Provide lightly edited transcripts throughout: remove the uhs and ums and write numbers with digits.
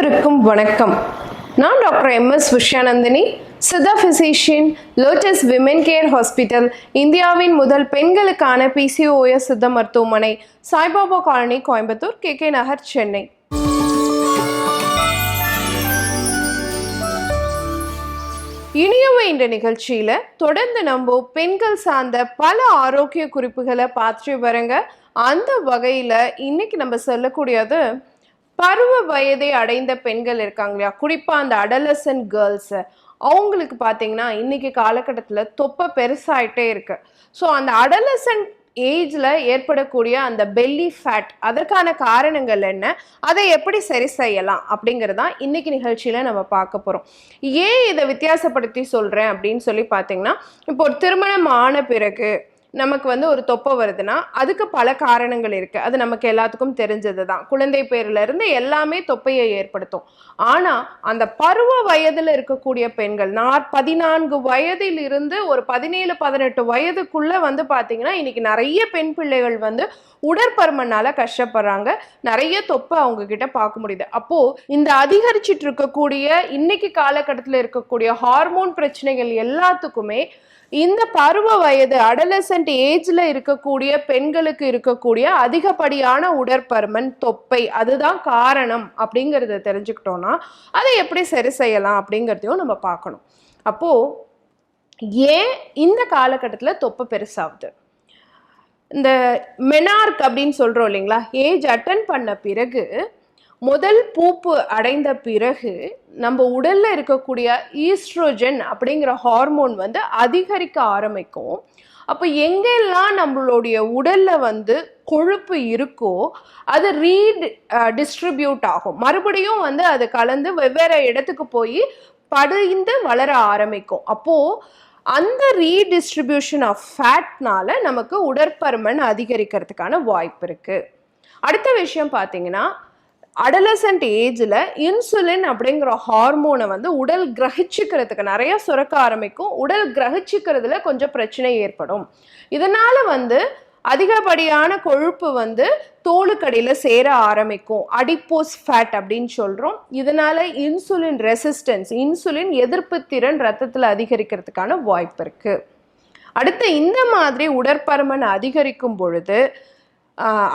அனைவருக்கும் வணக்கம். நான் doctor MS Vishayanandhini, Siddha physician, lotus women care hospital, இந்தியாவின் முதல் பெண்களுக்கான PCOS சித்த மருத்துவமனை, சாய்பாபா காலனி, கோயம்புத்தூர், KK நகர், சென்னை. இனியவை என்ற நிகழ்ச்சியில தொடர்ந்து நம்ம பெண்கள் சார்ந்த பல ஆரோக்கிய குறிப்புகளை பார்த்துட்டு வரங்க. அந்த வகையில இன்னைக்கு நம்ம சொல்லக்கூடியது பருவ வயதை அடைந்த பெண்கள் இருக்காங்க இல்லையா, குறிப்பா அந்த அடலசன்ட் கேர்ள்ஸ், அவங்களுக்கு பார்த்தீங்கன்னா இன்னைக்கு காலகட்டத்தில் தொப்பை பெருசாயிட்டே இருக்கு. ஸோ அந்த அடலசன்ட் ஏஜ்ல ஏற்படக்கூடிய அந்த பெல்லி ஃபேட், அதற்கான காரணங்கள் என்ன, அதை எப்படி சரி செய்யலாம் அப்படிங்கிறதா இன்னைக்கு நிகழ்ச்சியில நம்ம பார்க்க போறோம். ஏன் இதை வித்தியாசப்படுத்தி சொல்றேன் அப்படின்னு சொல்லி பார்த்தீங்கன்னா, இப்போ ஒரு திருமணம் ஆன பிறகு நமக்கு ஒரு தொப்பை வருதுன்னா அதுக்கு பல காரணங்கள் இருக்கு. அது நமக்கு எல்லாத்துக்கும் தெரிஞ்சது தான். குழந்தை பேர்ல இருந்து எல்லாமே தொப்பையை ஏற்படுத்தும். ஆனா அந்த பருவ வயதுல இருக்கக்கூடிய பெண்கள் 14 வயதில் இருந்து ஒரு 17-18 வயதுக்குள்ள பாத்தீங்கன்னா இன்னைக்கு நிறைய பெண் பிள்ளைகள் உடற்பருமனால கஷ்டப்படுறாங்க. நிறைய தொப்பை அவங்க கிட்ட பார்க்க முடியுது. அப்போ இந்த அதிகரிச்சிட்டு இருக்கக்கூடிய இன்னைக்கு காலகட்டத்தில் இருக்கக்கூடிய ஹார்மோன் பிரச்சனைகள் எல்லாத்துக்குமே இந்த பருவ வயது அடலசன்ட் ஏஜ்ல இருக்கக்கூடிய பெண்களுக்கு இருக்கக்கூடிய அதிகப்படியான உடற்பருமன், தொப்பை, அதுதான் காரணம் அப்படிங்கிறத தெரிஞ்சுக்கிட்டோம்னா அதை எப்படி சரி செய்யலாம் அப்படிங்கிறதையும் நம்ம பார்க்கணும். அப்போ ஏன் இந்த காலகட்டத்தில் தொப்பை பெருசாகுது? இந்த மெனார்க் அப்படின்னு சொல்றோம் இல்லைங்களா, ஏஜ் அட்டன் பண்ண பிறகு, முதல் பூப்பு அடைந்த பிறகு நம்ம உடல்ல இருக்கக்கூடிய ஈஸ்ட்ரோஜன் அப்படிங்கிற ஹார்மோன் அதிகரிக்க ஆரம்பிக்கும். அப்போ எங்கெல்லாம் நம்மளுடைய உடல்ல கொழுப்பு இருக்கோ அது டிஸ்ட்ரிபியூட் ஆகும். மறுபடியும் அது கலந்து வெவ்வேறு இடத்துக்கு போய் படிந்து வளர ஆரம்பிக்கும். அப்போ அந்த ரீடிஸ்ட்ரிபியூஷன் ஆஃப் ஃபேட்னால நமக்கு உடற்பருமன் அதிகரிக்கிறதுக்கான வாய்ப்பு இருக்கு. அடுத்த விஷயம் பார்த்தீங்கன்னா, அடலசன்ட் ஏஜ்ல இன்சுலின் அப்படிங்கிற ஹார்மோனை உடல் கிரகிச்சுக்கிறதுக்கு நிறைய சுரக்க ஆரம்பிக்கும். உடல் கிரகிச்சுக்கிறதுல கொஞ்சம் பிரச்சனை ஏற்படும். இதனால அதிகப்படியான கொழுப்பு தோலுக்கடியில் சேர ஆரம்பிக்கும். அடிப்போஸ் ஃபேட் அப்படின்னு சொல்றோம். இதனால இன்சுலின் ரெசிஸ்டன்ஸ், இன்சுலின் எதிர்ப்பு திறன் ரத்தத்தில் அதிகரிக்கிறதுக்கான வாய்ப்பு இருக்கு. அடுத்து இந்த மாதிரி உடற்பருமன் அதிகரிக்கும் பொழுது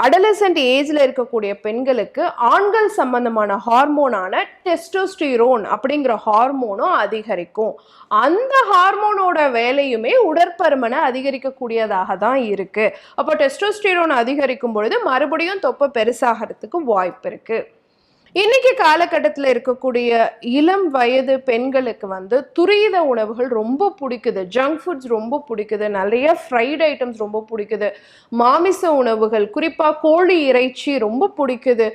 அடலசன்ட் ஏஜ்ல இருக்கக்கூடிய பெண்களுக்கு ஆண்கள் சம்பந்தமான ஹார்மோனான டெஸ்டோஸ்டிரோன் அப்படிங்கிற ஹார்மோனும் அதிகரிக்கும். அந்த ஹார்மோனோட வேலையுமே உடற்பருமனை அதிகரிக்கக்கூடியதாக தான் இருக்கு. அப்போ டெஸ்டோஸ்டிரோன் அதிகரிக்கும் பொழுது மறுபடியும் தொப்பை பெருசாகிறதுக்கு வாய்ப்பு இருக்கு. இன்னைக்கு காலகட்டத்தில் இருக்கக்கூடிய இளம் வயது பெண்களுக்கு துரித உணவுகள் ரொம்ப பிடிக்குது, ஜங்க் ஃபுட்ஸ் ரொம்ப பிடிக்குது, நிறைய ஃப்ரைட் ஐட்டம்ஸ் ரொம்ப பிடிக்குது, மாமிச உணவுகள் குறிப்பாக கோழி இறைச்சி ரொம்ப பிடிக்குது,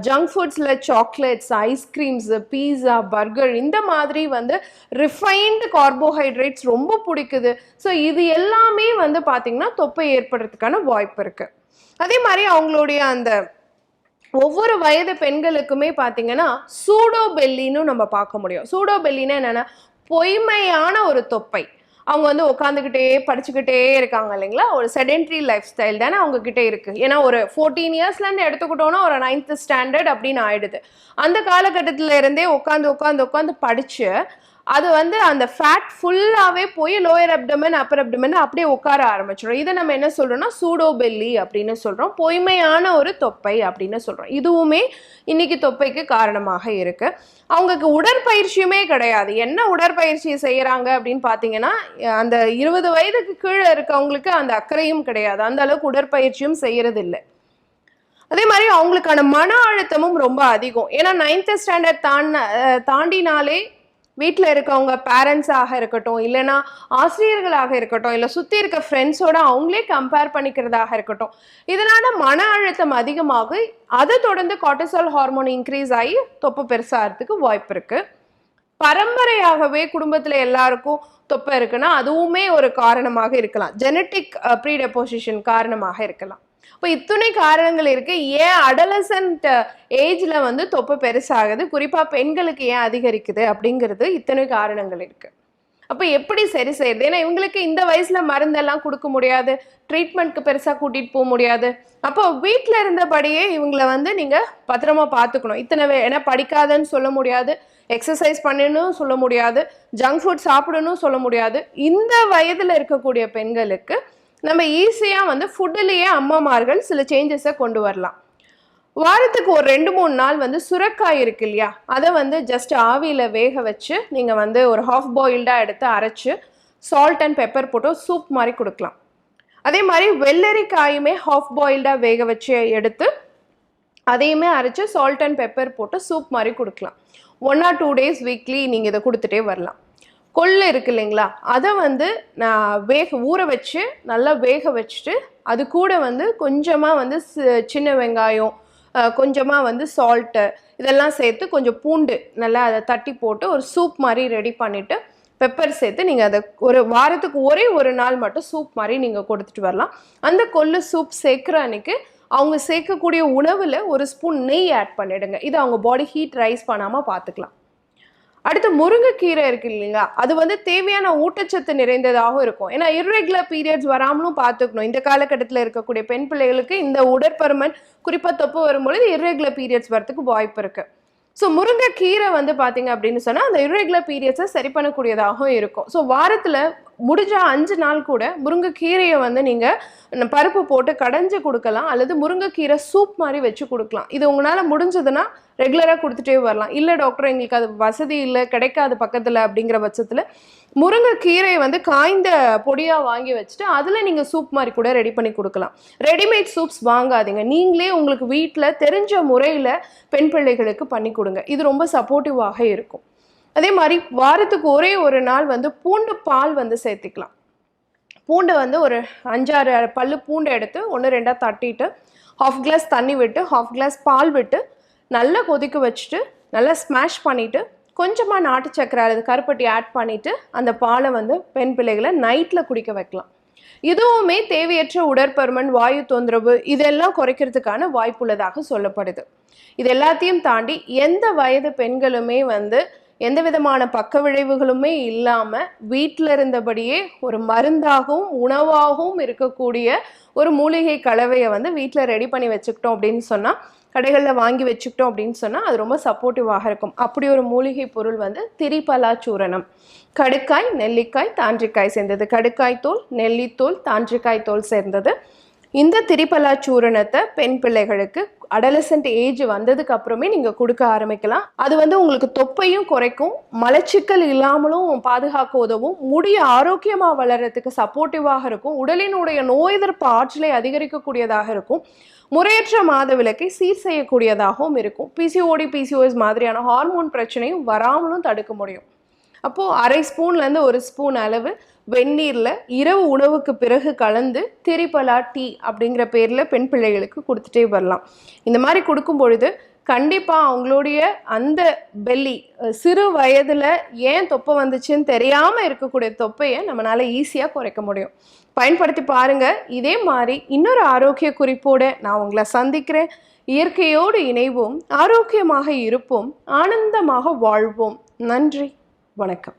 ஜங்க் ஃபுட்ஸில் சாக்லேட்ஸ், ஐஸ்கிரீம்ஸ், பீஸா, பர்கர், இந்த மாதிரி ரிஃபைன்டு கார்போஹைட்ரேட்ஸ் ரொம்ப பிடிக்குது. ஸோ இது எல்லாமே பார்த்தீங்கன்னா தொப்பை ஏற்படுறதுக்கான வாய்ப்பு இருக்கு. அதே மாதிரி அவங்களுடைய அந்த ஒவ்வொரு வயது பெண்களுக்குமே பார்த்தீங்கன்னா சூடோ பெல்லின்னு நம்ம பார்க்க முடியும். சூடோ பெல்லின்னா என்னன்னா, பொய்மையான ஒரு தொப்பை. அவங்க உட்காந்துக்கிட்டே படிச்சுக்கிட்டே இருக்காங்க இல்லைங்களா, ஒரு செடென்ட்ரி லைஃப் ஸ்டைல் தானே அவங்க கிட்டே இருக்கு. ஏன்னா ஒரு 14 இயர்ஸ்லேருந்து எடுத்துக்கிட்டோன்னா ஒரு 9th ஸ்டாண்டர்ட் அப்படின்னு ஆயிடுது. அந்த காலகட்டத்தில் இருந்தே உட்காந்து படிச்சு அது அந்த ஃபேட் ஃபுல்லாகவே போய் லோயர் அப்டமன், அப்பர் அப்டமன் அப்படியே உட்கார ஆரம்பிச்சிடும். இதை நம்ம என்ன சொல்றோம்னா சூடோ பெல்லி அப்படின்னு சொல்றோம். பொய்மையான ஒரு தொப்பை அப்படின்னு சொல்றோம். இதுவுமே இன்னைக்கு தொப்பைக்கு காரணமாக இருக்கு. அவங்களுக்கு உடற்பயிற்சியுமே கிடையாது. என்ன உடற்பயிற்சி செய்யறாங்க அப்படின்னு பார்த்தீங்கன்னா, அந்த 20 வயதுக்கு கீழே இருக்கவங்களுக்கு அந்த அக்கறையும் கிடையாது. அந்த அளவுக்கு உடற்பயிற்சியும் செய்யறது இல்லை. அதே மாதிரி அவங்களுக்கான மன அழுத்தமும் ரொம்ப அதிகம். ஏன்னா 9th ஸ்டாண்டர்ட் தாண்டினாலே வீட்டில் இருக்கவங்க பேரண்ட்ஸாக இருக்கட்டும், இல்லைன்னா ஆசிரியர்களாக இருக்கட்டும், இல்லை சுற்றி இருக்க ஃப்ரெண்ட்ஸோட அவங்களே கம்பேர் பண்ணிக்கிறதாக இருக்கட்டும், இதனால மன அழுத்தம் அதிகமாக அதை தொடர்ந்து கார்டிசால் ஹார்மோன் இன்க்ரீஸ் ஆகி தொப்பை பெருசாகிறதுக்கு வாய்ப்பு இருக்கு. பரம்பரையாகவே குடும்பத்தில் எல்லாருக்கும் தொப்பை இருக்குன்னா அதுவுமே ஒரு காரணமாக இருக்கலாம். ஜெனட்டிக் ப்ரீடெபோசிஷன் காரணமாக இருக்கலாம். இப்போ இத்தனை காரணங்கள் இருக்கு. ஏன் அடலசன்ட் ஏஜ்ல தொப்பை பெருசாகுது, குறிப்பா பெண்களுக்கு ஏன் அதிகரிக்குது அப்படிங்கிறது இத்தனை காரணங்கள் இருக்கு. அப்போ எப்படி சரி செய்யறது? ஏன்னா இவங்களுக்கு இந்த வயசுல மருந்தெல்லாம் கொடுக்க முடியாது, ட்ரீட்மெண்ட்க்கு பெருசா கூட்டிட்டு போக முடியாது. அப்போ வீட்டில் இருந்தபடியே இவங்களை வந்து நீங்க பத்திரமா பார்த்துக்கணும். ஏன்னா படிக்காதன்னு சொல்ல முடியாது, எக்ஸசைஸ் பண்ணணும் சொல்ல முடியாது, ஜங்க் ஃபுட் சாப்பிடணும் சொல்ல முடியாது. இந்த வயதுல இருக்கக்கூடிய பெண்களுக்கு நம்ம ஈஸியா வந்து ஃபுட்டுலேயே அம்மாமார்கள் சில சேஞ்சஸை கொண்டு வரலாம். வாரத்துக்கு ஒரு 2-3 நாள் வந்து சுரக்காய் இருக்கு இல்லையா, அதை வந்து ஜஸ்ட் ஆவியில் வேக வச்சு நீங்கள் வந்து ஒரு ஹாஃப் பாயில்டாக எடுத்து அரைச்சி சால்ட் அண்ட் பெப்பர் போட்டு சூப் மாதிரி கொடுக்கலாம். அதே மாதிரி வெள்ளரிக்காயுமே ஹாஃப் பாயில்டாக வேக வச்சு எடுத்து அதையுமே அரைச்சி சால்ட் அண்ட் பெப்பர் போட்டு சூப் மாதிரி கொடுக்கலாம். 1 or 2 days வீக்லி நீங்கள் இதை கொடுத்துட்டே வரலாம். கொள்ளு இருக்கு இல்லைங்களா, அதை வந்து நான் ஊற வச்சு நல்லா வேக வச்சுட்டு அது கூட வந்து கொஞ்சமாக வந்து சின்ன வெங்காயம், கொஞ்சமாக வந்து சால்ட்டு இதெல்லாம் சேர்த்து கொஞ்சம் பூண்டு நல்லா அதை தட்டி போட்டு ஒரு சூப் மாதிரி ரெடி பண்ணிவிட்டு பெப்பர் சேர்த்து நீங்கள் அதை ஒரு வாரத்துக்கு ஒரே ஒரு நாள் மட்டும் சூப் மாதிரி நீங்கள் கொடுத்துட்டு வரலாம். அந்த கொள்ளு சூப் சேர்க்குற அன்னைக்கு அவங்க சேர்க்கக்கூடிய உணவில் ஒரு ஸ்பூன் நெய் ஆட் பண்ணிடுங்க. இது அவங்க பாடி ஹீட் ரைஸ் பண்ணாமல் பார்த்துக்கலாம். அடுத்து முருங்கைக்கீரை இருக்கு இல்லைங்களா, அது வந்து தேவையான ஊட்டச்சத்து நிறைந்ததாகவும் இருக்கும். ஏன்னா இர்ரெகுலர் பீரியட்ஸ் வராமலும் பார்த்துக்கணும். இந்த காலகட்டத்தில் இருக்கக்கூடிய பெண் பிள்ளைகளுக்கு இந்த உடற்பருமன் குறிப்பாக தொப்பு வரும்பொழுது இர்ரெகுலர் பீரியட்ஸ் வரதுக்கு வாய்ப்பு இருக்கு. ஸோ முருங்கைக்கீரை வந்து பார்த்தீங்க அப்படின்னு சொன்னால் அந்த இர்ரெகுலர் பீரியட்ஸை சரி பண்ணக்கூடியதாகவும் இருக்கும். ஸோ வாரத்தில் முடிஞ்சால் 5 நாள் கூட முருங்கைக்கீரையை வந்து நீங்கள் பருப்பு போட்டு கடைஞ்சி கொடுக்கலாம், அல்லது முருங்கைக்கீரை சூப் மாதிரி வச்சு கொடுக்கலாம். இது உங்களால் முடிஞ்சதுன்னா ரெகுலராக கொடுத்துட்டே வரலாம். இல்லை டாக்டர் எங்களுக்கு அது வசதி இல்லை, கிடைக்காது பக்கத்தில் அப்படிங்கிற பட்சத்தில் முருங்கைக்கீரையை வந்து காய்ந்த பொடியாக வாங்கி வச்சுட்டு அதில் நீங்கள் சூப் மாதிரி கூட ரெடி பண்ணி கொடுக்கலாம். ரெடிமேட் சூப்ஸ் வாங்காதீங்க, நீங்களே உங்களுக்கு வீட்டில் தெரிஞ்ச முறையில் பெண் பிள்ளைகளுக்கு பண்ணி கொடுங்க. இது ரொம்ப சப்போர்ட்டிவாக இருக்கும். அதே மாதிரி வாரத்துக்கு ஒரே ஒரு நாள் வந்து பூண்டு பால் வந்து சேர்த்திக்கலாம். பூண்டு வந்து ஒரு 5-6 பல்லு பூண்டு எடுத்து 1-2 தட்டிட்டு ஹாஃப் கிளாஸ் தண்ணி விட்டு ஹாஃப் கிளாஸ் பால் விட்டு நல்லா கொதிக்க வச்சுட்டு நல்லா ஸ்மாஷ் பண்ணிவிட்டு கொஞ்சமாக நாட்டு சக்கரை அல்லது கருப்பட்டி ஆட் பண்ணிவிட்டு அந்த பாலை வந்து பெண் பிள்ளைகளை நைட்டில் குடிக்க வைக்கலாம். இதுவுமே தேவையற்ற உடற்பருமன், வாயு தொந்தரவு இதெல்லாம் குறைக்கிறதுக்கான வாய்ப்புள்ளதாக சொல்லப்படுது. இது எல்லாத்தையும் தாண்டி எந்த வயது பெண்களுமே வந்து எந்த விதமான பக்க விளைவுகளுமே இல்லாமல் வீட்டில் இருந்தபடியே ஒரு மருந்தாகவும் உணவாகவும் இருக்கக்கூடிய ஒரு மூலிகை கலவையை வந்து வீட்டில் ரெடி பண்ணி வச்சுக்கிட்டோம் அப்படின்னு சொன்னால், கடைகளில் வாங்கி வச்சுக்கிட்டோம் அப்படின்னு சொன்னால் அது ரொம்ப சப்போர்ட்டிவாக இருக்கும். அப்படி ஒரு மூலிகை பொருள் வந்து திரிபலா சூரணம். கடுக்காய், நெல்லிக்காய், தாண்டிக்காய் சேர்ந்தது. கடுக்காய் தோல், நெல்லித்தோல், தாண்டிக்காய் தோல் சேர்ந்தது. இந்த திரிபலா சூரணத்தை பெண் பிள்ளைகளுக்கு அடலசன்ட் ஏஜ் வந்ததுக்கு அப்புறமே நீங்கள் கொடுக்க ஆரம்பிக்கலாம். அது வந்து உங்களுக்கு தொப்பையும் குறைக்கும், மலச்சிக்கல் இல்லாமலும் பாதுகாக்க உதவும், முடிய ஆரோக்கியமாக வளர்கிறதுக்கு சப்போர்ட்டிவாக இருக்கும், உடலினுடைய நோய் எதிர்ப்பு ஆற்றலை அதிகரிக்கக்கூடியதாக இருக்கும், முறையற்ற மாதவிலக்கை சீர் செய்யக்கூடியதாகவும் இருக்கும், பிசிஓடி பிசிஓஎஸ் மாதிரியான ஹார்மோன் பிரச்சனையும் வராமலும் தடுக்க முடியும். அப்போது 1/2 ஸ்பூன்லேருந்து 1 ஸ்பூன் அளவு வெந்நீரில் இரவு உணவுக்கு பிறகு கலந்து திரிபலா டீ அப்படிங்கிற பேரில் பெண் பிள்ளைகளுக்கு கொடுத்துட்டே வரலாம். இந்த மாதிரி கொடுக்கும் பொழுது கண்டிப்பாக அவங்களுடைய அந்த பெல்லி சிறு வயதில் ஏன் தொப்பை வந்துச்சுன்னு தெரியாமல் இருக்கக்கூடிய தொப்பையை நம்மளால் ஈஸியாக குறைக்க முடியும். பயன்படுத்தி பாருங்கள். இதே மாதிரி இன்னொரு ஆரோக்கிய குறிப்போடு நான் உங்களை சந்திக்கிறேன். இயற்கையோடு இணைவோம், ஆரோக்கியமாக இருப்போம், ஆனந்தமாக வாழ்வோம். நன்றி, வணக்கம்.